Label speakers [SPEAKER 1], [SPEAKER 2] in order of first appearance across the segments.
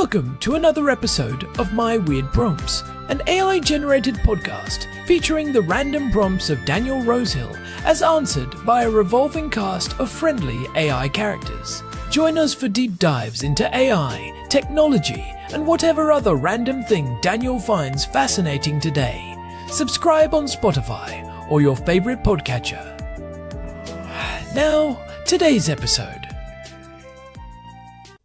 [SPEAKER 1] Welcome to another episode of My Weird Prompts, an AI-generated podcast featuring the random prompts of Daniel Rosehill as answered by a revolving cast of friendly AI characters. Join us for deep dives into AI, technology, and whatever other random thing Daniel finds fascinating today. Subscribe on Spotify or your favorite podcatcher. Now, today's episode.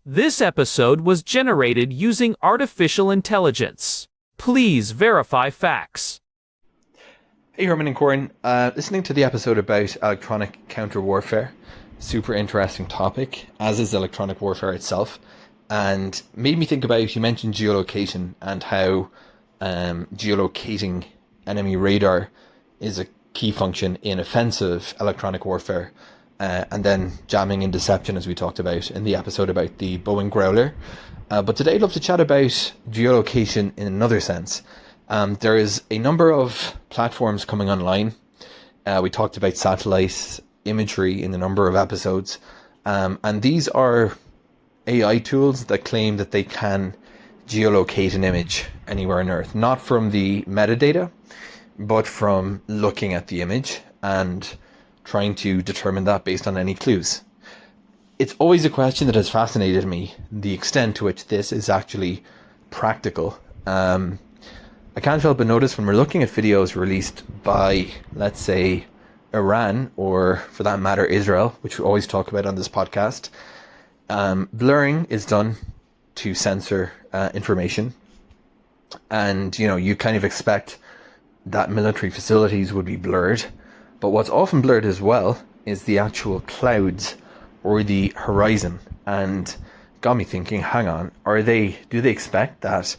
[SPEAKER 2] This episode was generated using artificial intelligence. Please verify facts.
[SPEAKER 3] Hey, Herman and Corn. Listening to the episode about electronic counter-warfare. Super interesting topic, as is electronic warfare itself. And made me think about, you mentioned geolocation and how geolocating enemy radar is a key function in offensive electronic warfare. And then jamming and deception, as we talked about in the episode about the Boeing Growler. But today I'd love to chat about geolocation in another sense. There is a number of platforms coming online. We talked about satellite imagery in a number of episodes. And these are AI tools that claim that they can geolocate an image anywhere on Earth. Not from the metadata, but from looking at the image and trying to determine that based on any clues. It's always a question that has fascinated me, the extent to which this is actually practical. I can't help but notice when we're looking at videos released by, let's say, Iran, or for that matter, Israel, which we always talk about on this podcast, blurring is done to censor information. And, you kind of expect that military facilities would be blurred. But what's often blurred as well is the actual clouds or the horizon. And got me thinking, hang on, do they expect that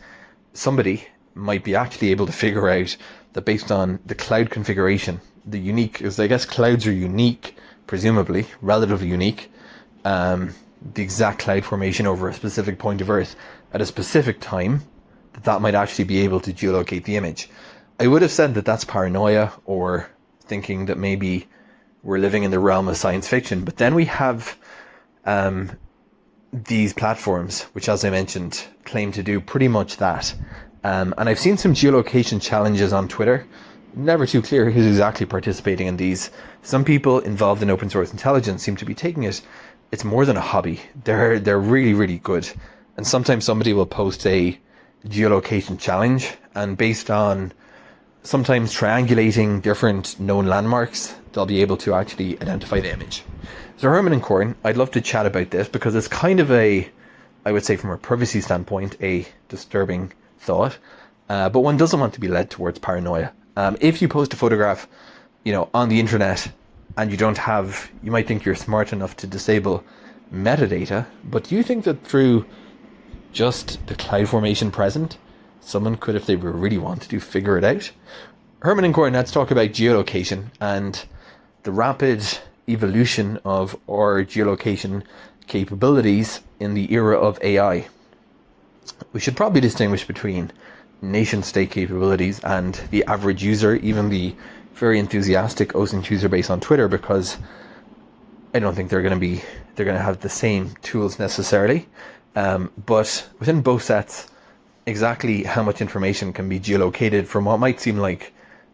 [SPEAKER 3] somebody might be actually able to figure out that based on the cloud configuration, because I guess clouds are unique, presumably, relatively unique, the exact cloud formation over a specific point of Earth at a specific time, that might actually be able to geolocate the image. I would have said that that's paranoia or thinking that maybe we're living in the realm of science fiction. But then we have these platforms, which, as I mentioned, claim to do pretty much that. And I've seen some geolocation challenges on Twitter. Never too clear who's exactly participating in these. Some people involved in open source intelligence seem to be taking it's more than a hobby. They're really, really good. And sometimes somebody will post a geolocation challenge, and based on sometimes triangulating different known landmarks, they'll be able to actually identify the image. So Herman and Corn, I'd love to chat about this because it's kind of I would say from a privacy standpoint, a disturbing thought. But one doesn't want to be led towards paranoia. If you post a photograph, on the internet and you might think you're smart enough to disable metadata, but do you think that through just the cloud formation present, someone could, if they really wanted to, figure it out? Herman and Corn, let's talk about geolocation and the rapid evolution of our geolocation capabilities in the era of AI. We should probably distinguish between nation-state capabilities and the average user, even the very enthusiastic OSINT user base on Twitter, because I don't think they're going to have the same tools necessarily. But within both sets, exactly how much information can be geolocated from what might seem like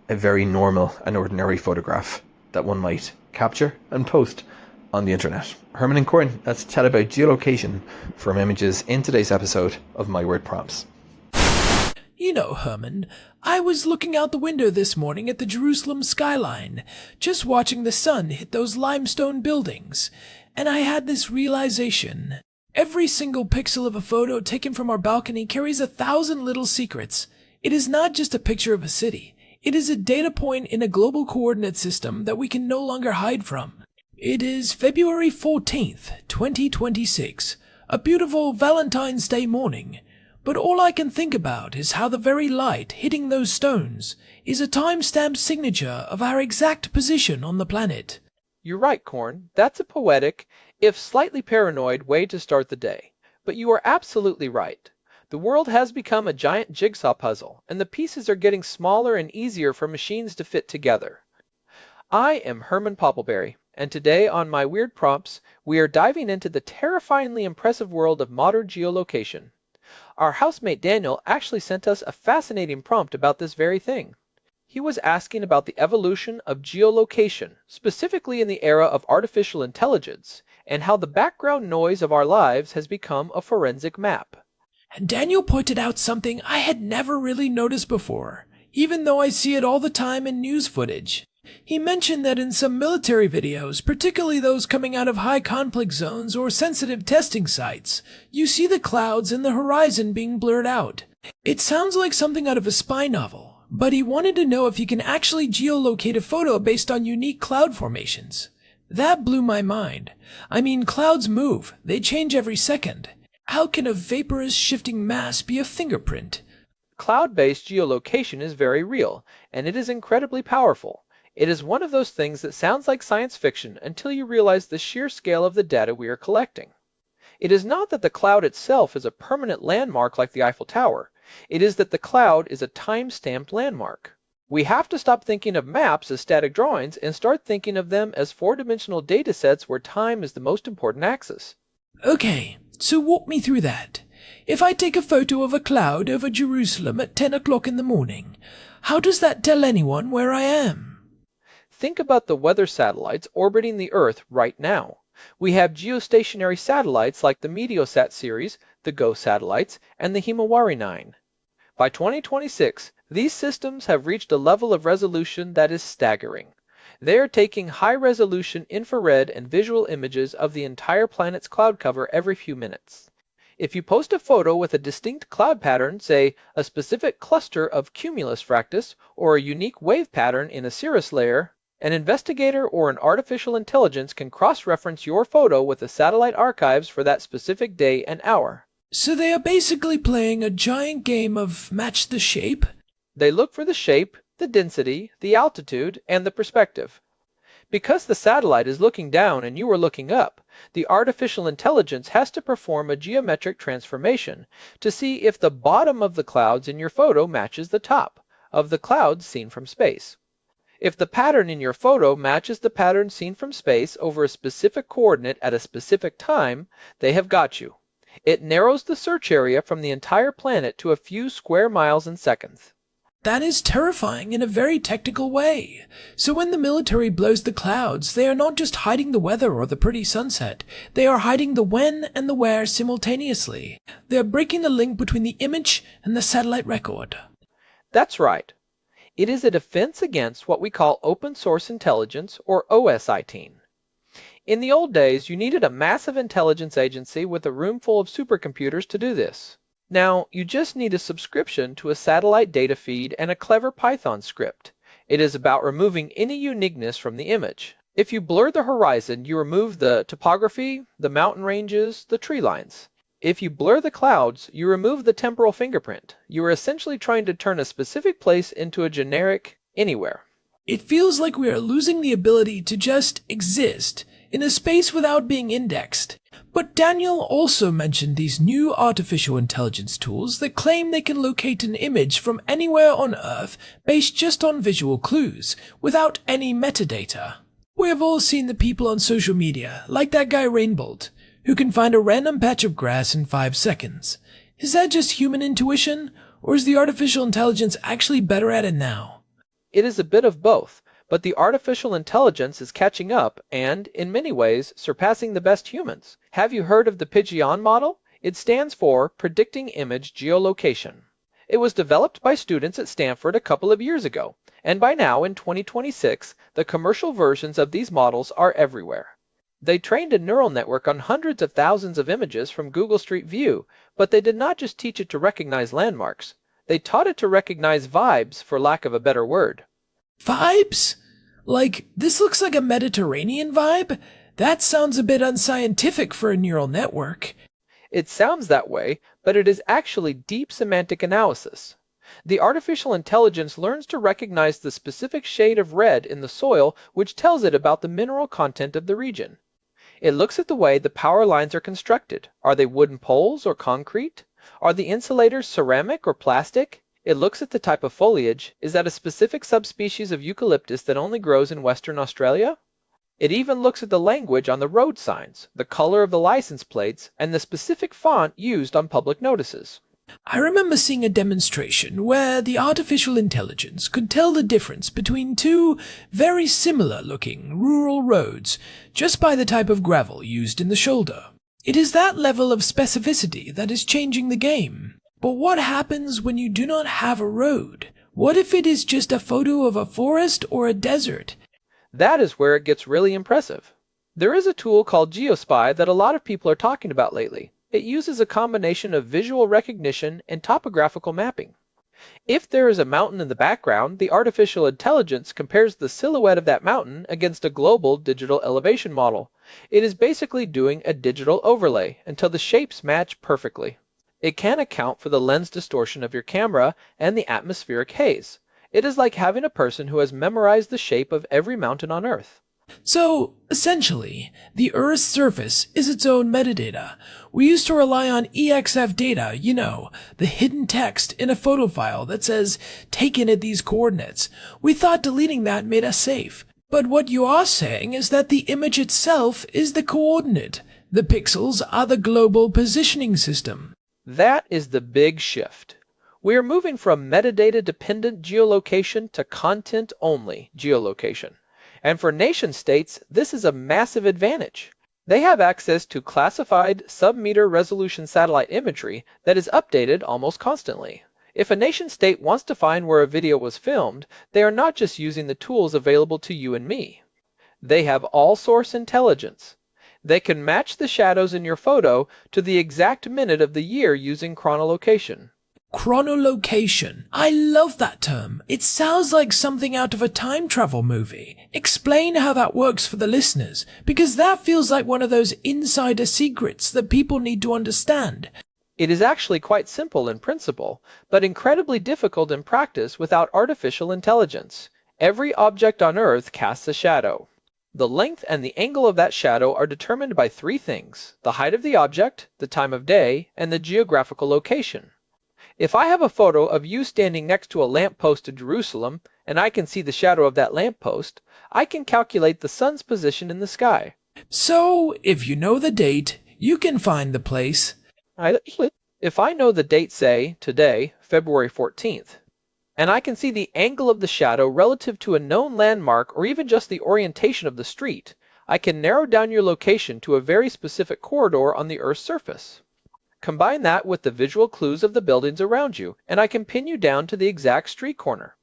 [SPEAKER 3] a very normal and ordinary photograph that one might capture and post on the internet. Herman and Corn, let's chat about geolocation from images in today's episode of My Word Prompts.
[SPEAKER 1] Herman, I was looking out the window this morning at the Jerusalem skyline, just watching the sun hit those limestone buildings, and I had this realization. Every single pixel of a photo taken from our balcony carries 1,000 little secrets. It is not just a picture of a city. It is a data point in a global coordinate system that we can no longer hide from. It is February 14th, 2026, a beautiful Valentine's Day morning. But all I can think about is how the very light hitting those stones is a time-stamped signature of our exact position on the planet.
[SPEAKER 4] You're right, Corn. That's a poetic, if slightly paranoid, way to start the day. But you are absolutely right. The world has become a giant jigsaw puzzle, and the pieces are getting smaller and easier for machines to fit together. I am Herman Poppleberry, and today on My Weird Prompts, we are diving into the terrifyingly impressive world of modern geolocation. Our housemate Daniel actually sent us a fascinating prompt about this very thing. He was asking about the evolution of geolocation, specifically in the era of artificial intelligence, and how the background noise of our lives has become a forensic map.
[SPEAKER 1] And Daniel pointed out something I had never really noticed before, even though I see it all the time in news footage. He mentioned that in some military videos, particularly those coming out of high conflict zones or sensitive testing sites, you see the clouds and the horizon being blurred out. It sounds like something out of a spy novel, but he wanted to know if you can actually geolocate a photo based on unique cloud formations. That blew my mind. I mean, clouds move. They change every second. How can a vaporous shifting mass be a fingerprint?
[SPEAKER 4] Cloud-based geolocation is very real, and it is incredibly powerful. It is one of those things that sounds like science fiction until you realize the sheer scale of the data we are collecting. It is not that the cloud itself is a permanent landmark like the Eiffel Tower. It is that the cloud is a time-stamped landmark. We have to stop thinking of maps as static drawings and start thinking of them as four-dimensional data sets where time is the most important axis.
[SPEAKER 1] Okay, so walk me through that. If I take a photo of a cloud over Jerusalem at 10 o'clock in the morning, how does that tell anyone where I am?
[SPEAKER 4] Think about the weather satellites orbiting the Earth right now. We have geostationary satellites like the Meteosat series, the GO satellites, and the Himawari 9. By 2026, these systems have reached a level of resolution that is staggering. They are taking high-resolution infrared and visual images of the entire planet's cloud cover every few minutes. If you post a photo with a distinct cloud pattern, say a specific cluster of cumulus fractus or a unique wave pattern in a cirrus layer, an investigator or an artificial intelligence can cross-reference your photo with the satellite archives for that specific day and hour.
[SPEAKER 1] So they are basically playing a giant game of match the shape?
[SPEAKER 4] They look for the shape, the density, the altitude, and the perspective. Because the satellite is looking down and you are looking up, the artificial intelligence has to perform a geometric transformation to see if the bottom of the clouds in your photo matches the top of the clouds seen from space. If the pattern in your photo matches the pattern seen from space over a specific coordinate at a specific time, they have got you. It narrows the search area from the entire planet to a few square miles in seconds.
[SPEAKER 1] That is terrifying in a very technical way. So when the military blows the clouds, they are not just hiding the weather or the pretty sunset. They are hiding the when and the where simultaneously. They are breaking the link between the image and the satellite record.
[SPEAKER 4] That's right. It is a defense against what we call open source intelligence, or OSINT. In the old days, you needed a massive intelligence agency with a room full of supercomputers to do this. Now, you just need a subscription to a satellite data feed and a clever Python script. It is about removing any uniqueness from the image. If you blur the horizon, you remove the topography, the mountain ranges, the tree lines. If you blur the clouds, you remove the temporal fingerprint. You are essentially trying to turn a specific place into a generic anywhere.
[SPEAKER 1] It feels like we are losing the ability to just exist in a space without being indexed. But Daniel also mentioned these new artificial intelligence tools that claim they can locate an image from anywhere on Earth based just on visual clues, without any metadata. We have all seen the people on social media, like that guy Rainbolt, who can find a random patch of grass in 5 seconds. Is that just human intuition, or is the artificial intelligence actually better at it now?
[SPEAKER 4] It is a bit of both, but the artificial intelligence is catching up and, in many ways, surpassing the best humans. Have you heard of the PIGEON model? It stands for Predicting Image Geolocation. It was developed by students at Stanford a couple of years ago, and by now, in 2026, the commercial versions of these models are everywhere. They trained a neural network on hundreds of thousands of images from Google Street View, but they did not just teach it to recognize landmarks. They taught it to recognize vibes, for lack of a better word.
[SPEAKER 1] Vibes? Like, this looks like a Mediterranean vibe? That sounds a bit unscientific for a neural network.
[SPEAKER 4] It sounds that way, but it is actually deep semantic analysis. The artificial intelligence learns to recognize the specific shade of red in the soil, which tells it about the mineral content of the region. It looks at the way the power lines are constructed. Are they wooden poles or concrete? Are the insulators ceramic or plastic? It looks at the type of foliage. Is that a specific subspecies of eucalyptus that only grows in Western Australia? It even looks at the language on the road signs, the color of the license plates, and the specific font used on public notices.
[SPEAKER 1] I remember seeing a demonstration where the artificial intelligence could tell the difference between two very similar-looking rural roads just by the type of gravel used in the shoulder. It is that level of specificity that is changing the game. But what happens when you do not have a road? What if it is just a photo of a forest or a desert?
[SPEAKER 4] That is where it gets really impressive. There is a tool called GeoSpy that a lot of people are talking about lately. It uses a combination of visual recognition and topographical mapping. If there is a mountain in the background, the artificial intelligence compares the silhouette of that mountain against a global digital elevation model. It is basically doing a digital overlay until the shapes match perfectly. It can account for the lens distortion of your camera and the atmospheric haze. It is like having a person who has memorized the shape of every mountain on Earth.
[SPEAKER 1] So, essentially, the Earth's surface is its own metadata. We used to rely on EXF data, the hidden text in a photo file that says, taken at these coordinates. We thought deleting that made us safe. But what you are saying is that the image itself is the coordinate. The pixels are the global positioning system.
[SPEAKER 4] That is the big shift. We are moving from metadata-dependent geolocation to content-only geolocation. And for nation-states, this is a massive advantage. They have access to classified sub-meter resolution satellite imagery that is updated almost constantly. If a nation-state wants to find where a video was filmed, they are not just using the tools available to you and me. They have all-source intelligence. They can match the shadows in your photo to the exact minute of the year using chronolocation.
[SPEAKER 1] Chronolocation. I love that term. It sounds like something out of a time travel movie. Explain how that works for the listeners, because that feels like one of those insider secrets that people need to understand.
[SPEAKER 4] It is actually quite simple in principle, but incredibly difficult in practice without artificial intelligence. Every object on Earth casts a shadow. The length and the angle of that shadow are determined by three things: the height of the object, the time of day, and the geographical location. If I have a photo of you standing next to a lamppost in Jerusalem, and I can see the shadow of that lamppost, I can calculate the sun's position in the sky.
[SPEAKER 1] So, if you know the date, you can find the place.
[SPEAKER 4] If I know the date, say, today, February 14th, and I can see the angle of the shadow relative to a known landmark or even just the orientation of the street, I can narrow down your location to a very specific corridor on the Earth's surface. Combine that with the visual clues of the buildings around you, and I can pin you down to the exact street corner.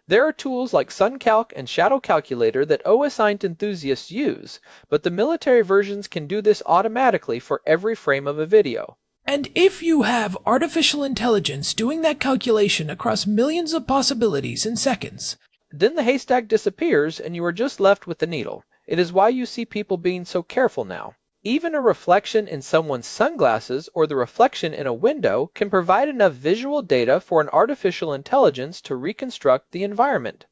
[SPEAKER 4] There are tools like SunCalc and Shadow Calculator that OSINT enthusiasts use, but the military versions can do this automatically for every frame of a video.
[SPEAKER 1] And if you have artificial intelligence doing that calculation across millions of possibilities in seconds,
[SPEAKER 4] then the haystack disappears and you are just left with the needle. It is why you see people being so careful now. Even a reflection in someone's sunglasses or the reflection in a window can provide enough visual data for an artificial intelligence to reconstruct the environment.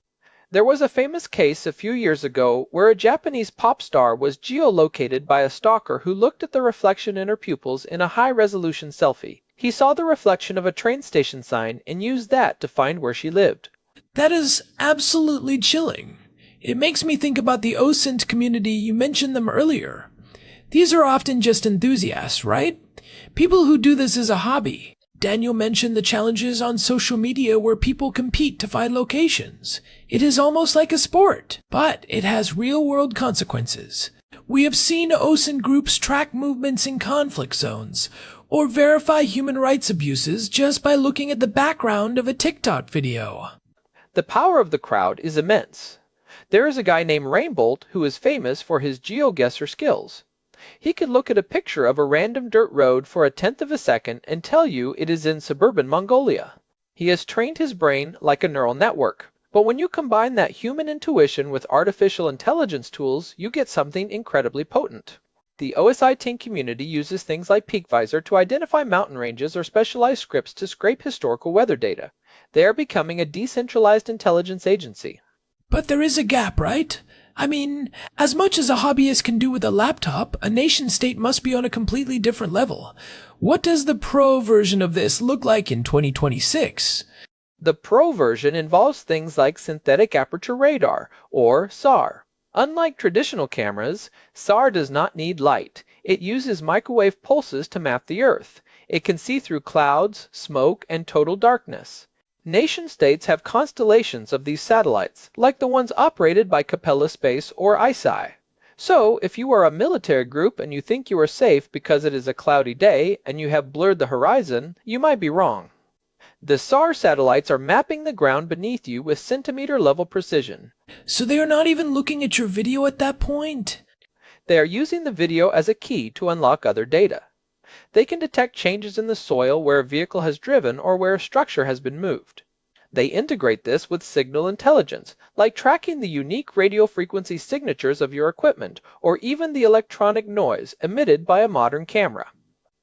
[SPEAKER 4] There was a famous case a few years ago where a Japanese pop star was geolocated by a stalker who looked at the reflection in her pupils in a high-resolution selfie. He saw the reflection of a train station sign and used that to find where she lived.
[SPEAKER 1] That is absolutely chilling. It makes me think about the OSINT community. You mentioned them earlier. These are often just enthusiasts, right? People who do this as a hobby. Daniel mentioned the challenges on social media where people compete to find locations. It is almost like a sport, but it has real-world consequences. We have seen OSINT groups track movements in conflict zones, or verify human rights abuses just by looking at the background of a TikTok video.
[SPEAKER 4] The power of the crowd is immense. There is a guy named Rainbolt who is famous for his GeoGuessr skills. He could look at a picture of a random dirt road for 1/10 of a second and tell you it is in suburban Mongolia. He has trained his brain like a neural network. But when you combine that human intuition with artificial intelligence tools, you get something incredibly potent. The OSINT community uses things like PeakVisor to identify mountain ranges or specialized scripts to scrape historical weather data. They are becoming a decentralized intelligence agency.
[SPEAKER 1] But there is a gap, right? I mean, as much as a hobbyist can do with a laptop, a nation-state must be on a completely different level. What does the pro version of this look like in 2026?
[SPEAKER 4] The pro version involves things like Synthetic Aperture Radar, or SAR, Unlike traditional cameras, SAR does not need light. It uses microwave pulses to map the Earth. It can see through clouds, smoke, and total darkness. Nation-states have constellations of these satellites, like the ones operated by Capella Space or ISI. So, if you are a military group and you think you are safe because it is a cloudy day and you have blurred the horizon, you might be wrong. The SAR satellites are mapping the ground beneath you with centimeter-level precision.
[SPEAKER 1] So they are not even looking at your video at that point?
[SPEAKER 4] They are using the video as a key to unlock other data. They can detect changes in the soil where a vehicle has driven or where a structure has been moved. They integrate this with signal intelligence, like tracking the unique radio frequency signatures of your equipment or even the electronic noise emitted by a modern camera.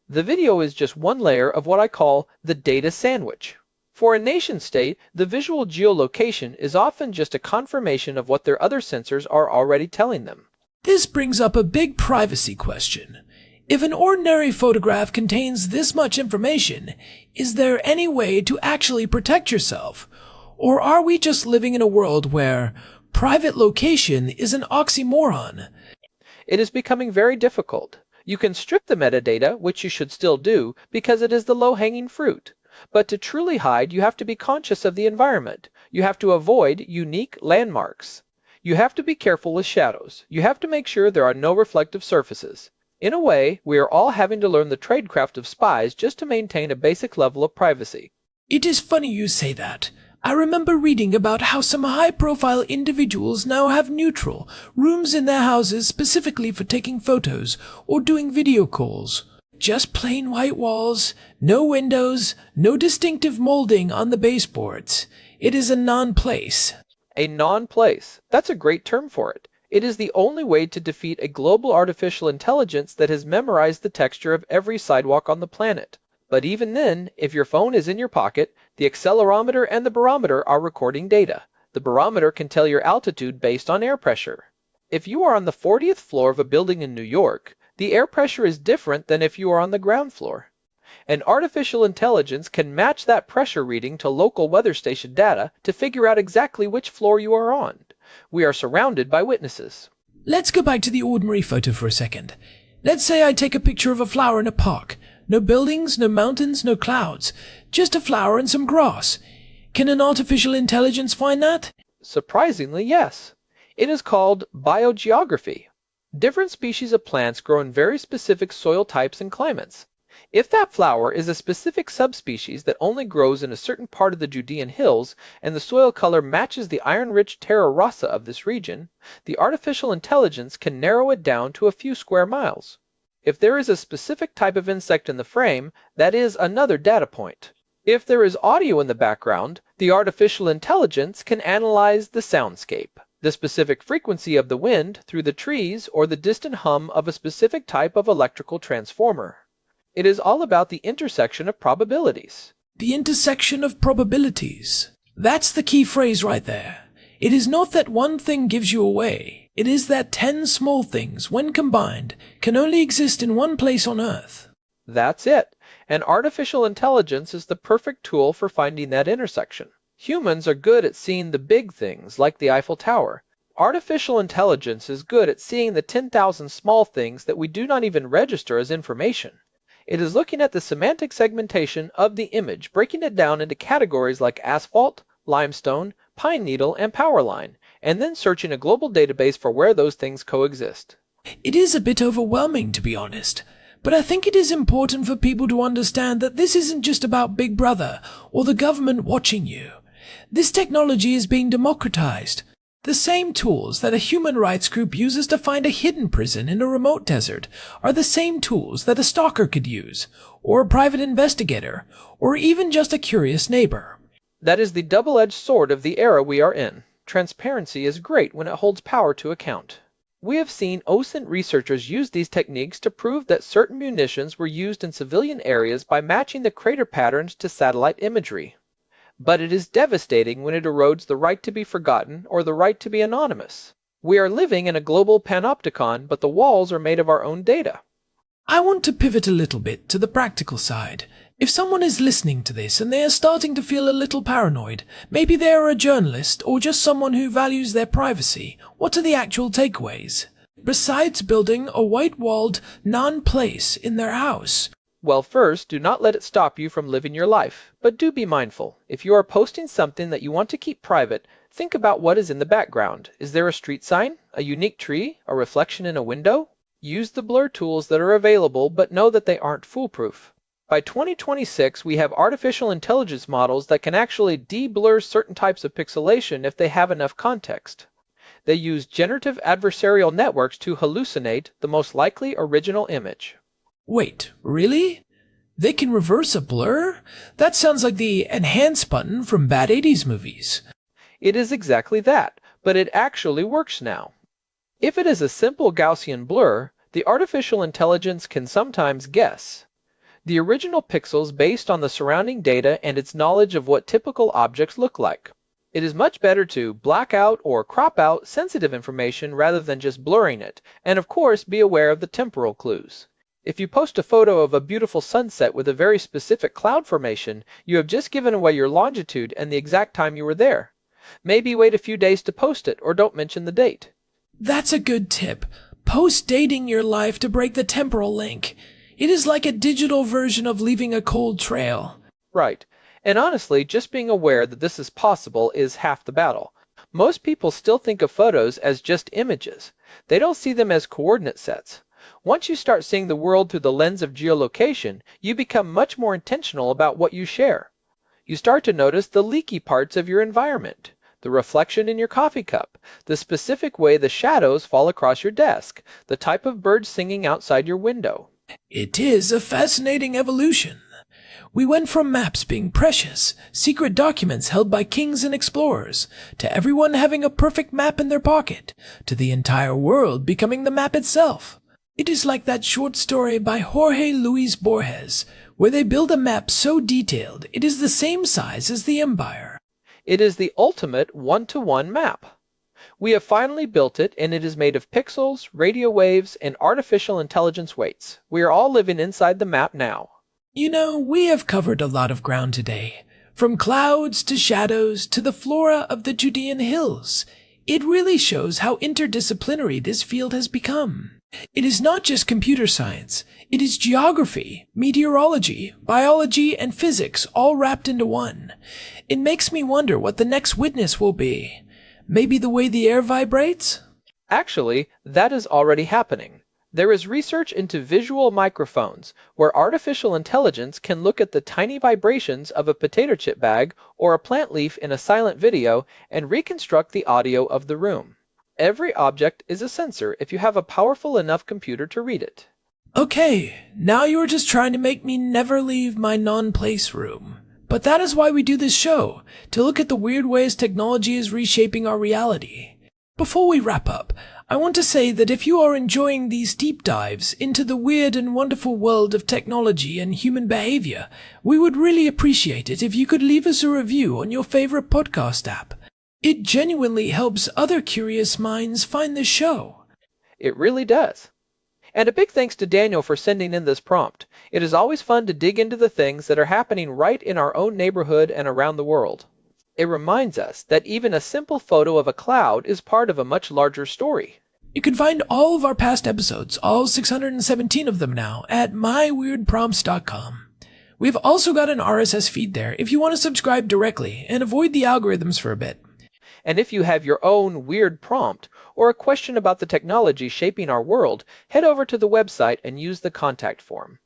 [SPEAKER 4] The video is just one layer of what I call the data sandwich. For a nation-state, the visual geolocation is often just a confirmation of what their other sensors are already telling them.
[SPEAKER 1] This brings up a big privacy question. If an ordinary photograph contains this much information, is there any way to actually protect yourself? Or are we just living in a world where private location is an oxymoron?
[SPEAKER 4] It is becoming very difficult. You can strip the metadata, which you should still do, because it is the low-hanging fruit. But to truly hide, you have to be conscious of the environment. You have to avoid unique landmarks. You have to be careful with shadows. You have to make sure there are no reflective surfaces. In a way, we are all having to learn the tradecraft of spies just to maintain a basic level of privacy.
[SPEAKER 1] It is funny you say that. I remember reading about how some high-profile individuals now have neutral rooms in their houses specifically for taking photos or doing video calls. Just plain white walls, no windows, no distinctive molding on the baseboards. It is a non-place.
[SPEAKER 4] A non-place. That's a great term for it. It is the only way to defeat a global artificial intelligence that has memorized the texture of every sidewalk on the planet. But even then, if your phone is in your pocket, the accelerometer and the barometer are recording data. The barometer can tell your altitude based on air pressure. If you are on the 40th floor of a building in New York, the air pressure is different than if you are on the ground floor. And artificial intelligence can match that pressure reading to local weather station data to figure out exactly which floor you are on. We are surrounded by witnesses.
[SPEAKER 1] Let's go back to the ordinary photo for a second. Let's say I take a picture of a flower in a park. No buildings, no mountains, no clouds. Just a flower and some grass. Can an artificial intelligence find that?
[SPEAKER 4] Surprisingly, yes. It is called biogeography. Different species of plants grow in very specific soil types and climates. If that flower is a specific subspecies that only grows in a certain part of the Judean hills, and the soil color matches the iron-rich terra rossa of this region, the artificial intelligence can narrow it down to a few square miles. If there is a specific type of insect in the frame, that is another data point. If there is audio in the background, the artificial intelligence can analyze the soundscape, the specific frequency of the wind through the trees, or the distant hum of a specific type of electrical transformer. It is all about the intersection of probabilities.
[SPEAKER 1] The intersection of probabilities. That's the key phrase right there. It is not that one thing gives you away. It is that 10 small things, when combined, can only exist in one place on Earth.
[SPEAKER 4] That's it. And artificial intelligence is the perfect tool for finding that intersection. Humans are good at seeing the big things, like the Eiffel Tower. Artificial intelligence is good at seeing the 10,000 small things that we do not even register as information. It is looking at the semantic segmentation of the image, breaking it down into categories like asphalt, limestone, pine needle, and power line, and then searching a global database for where those things coexist.
[SPEAKER 1] It is a bit overwhelming, to be honest, but I think it is important for people to understand that this isn't just about Big Brother or the government watching you. This technology is being democratized. The same tools that a human rights group uses to find a hidden prison in a remote desert are the same tools that a stalker could use, or a private investigator, or even just a curious neighbor.
[SPEAKER 4] That is the double-edged sword of the era we are in. Transparency is great when it holds power to account. We have seen OSINT researchers use these techniques to prove that certain munitions were used in civilian areas by matching the crater patterns to satellite imagery. But it is devastating when it erodes the right to be forgotten or the right to be anonymous. We are living in a global panopticon, but the walls are made of our own data.
[SPEAKER 1] I want to pivot a little bit to the practical side. If someone is listening to this and they are starting to feel a little paranoid, maybe they are a journalist or just someone who values their privacy, what are the actual takeaways? Besides building a white-walled non-place in their house.
[SPEAKER 4] Well, first, do not let it stop you from living your life, but do be mindful. If you are posting something that you want to keep private, think about what is in the background. Is there a street sign, a unique tree, a reflection in a window? Use the blur tools that are available, but know that they aren't foolproof. By 2026, we have artificial intelligence models that can actually de-blur certain types of pixelation if they have enough context. They use generative adversarial networks to hallucinate the most likely original image.
[SPEAKER 1] Wait, really? They can reverse a blur? That sounds like the enhance button from bad 80s movies.
[SPEAKER 4] It is exactly that, but it actually works now. If it is a simple Gaussian blur, the artificial intelligence can sometimes guess the original pixels based on the surrounding data and its knowledge of what typical objects look like. It is much better to black out or crop out sensitive information rather than just blurring it, and of course be aware of the temporal clues. If you post a photo of a beautiful sunset with a very specific cloud formation, you have just given away your longitude and the exact time you were there. Maybe wait a few days to post it or don't mention the date.
[SPEAKER 1] That's a good tip. Post dating your life to break the temporal link. It is like a digital version of leaving a cold trail.
[SPEAKER 4] Right. And honestly, just being aware that this is possible is half the battle. Most people still think of photos as just images. They don't see them as coordinate sets. Once you start seeing the world through the lens of geolocation, you become much more intentional about what you share. You start to notice the leaky parts of your environment, the reflection in your coffee cup, the specific way the shadows fall across your desk, the type of birds singing outside your window.
[SPEAKER 1] It is a fascinating evolution. We went from maps being precious, secret documents held by kings and explorers, to everyone having a perfect map in their pocket, to the entire world becoming the map itself. It is like that short story by Jorge Luis Borges, where they build a map so detailed it is the same size as the empire.
[SPEAKER 4] It is the ultimate one-to-one map. We have finally built it, and it is made of pixels, radio waves, and artificial intelligence weights. We are all living inside the map now.
[SPEAKER 1] You know, we have covered a lot of ground today, from clouds to shadows to the flora of the Judean hills. It really shows how interdisciplinary this field has become. It is not just computer science. It is geography, meteorology, biology, and physics all wrapped into one. It makes me wonder what the next witness will be. Maybe the way the air vibrates?
[SPEAKER 4] Actually, that is already happening. There is research into visual microphones, where artificial intelligence can look at the tiny vibrations of a potato chip bag or a plant leaf in a silent video and reconstruct the audio of the room. Every object is a sensor if you have a powerful enough computer to read it.
[SPEAKER 1] Okay, now you are just trying to make me never leave my non-place room. But that is why we do this show, to look at the weird ways technology is reshaping our reality. Before we wrap up, I want to say that if you are enjoying these deep dives into the weird and wonderful world of technology and human behavior, we would really appreciate it if you could leave us a review on your favorite podcast app. It genuinely helps other curious minds find this show.
[SPEAKER 4] It really does. And a big thanks to Daniel for sending in this prompt. It is always fun to dig into the things that are happening right in our own neighborhood and around the world. It reminds us that even a simple photo of a cloud is part of a much larger story.
[SPEAKER 1] You can find all of our past episodes, all 617 of them now, at myweirdprompts.com. We've also got an RSS feed there if you want to subscribe directly and avoid the algorithms for a bit.
[SPEAKER 4] And if you have your own weird prompt or a question about the technology shaping our world, head over to the website and use the contact form.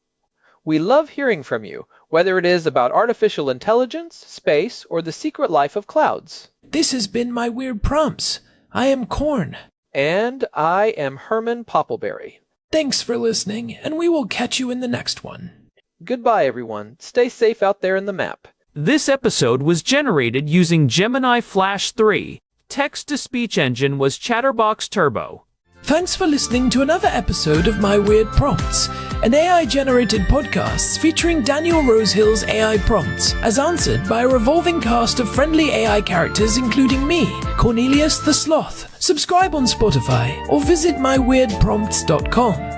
[SPEAKER 4] We love hearing from you, whether it is about artificial intelligence, space, or the secret life of clouds.
[SPEAKER 1] This has been My Weird Prompts. I am Corn.
[SPEAKER 4] And I am Herman Poppleberry.
[SPEAKER 1] Thanks for listening, and we will catch you in the next one.
[SPEAKER 4] Goodbye, everyone. Stay safe out there in the map.
[SPEAKER 2] This episode was generated using Gemini Flash 3. Text-to-speech engine was Chatterbox Turbo.
[SPEAKER 1] Thanks for listening to another episode of My Weird Prompts, an AI-generated podcast featuring Daniel Rosehill's AI prompts, as answered by a revolving cast of friendly AI characters including me, Cornelius the Sloth. Subscribe on Spotify or visit myweirdprompts.com.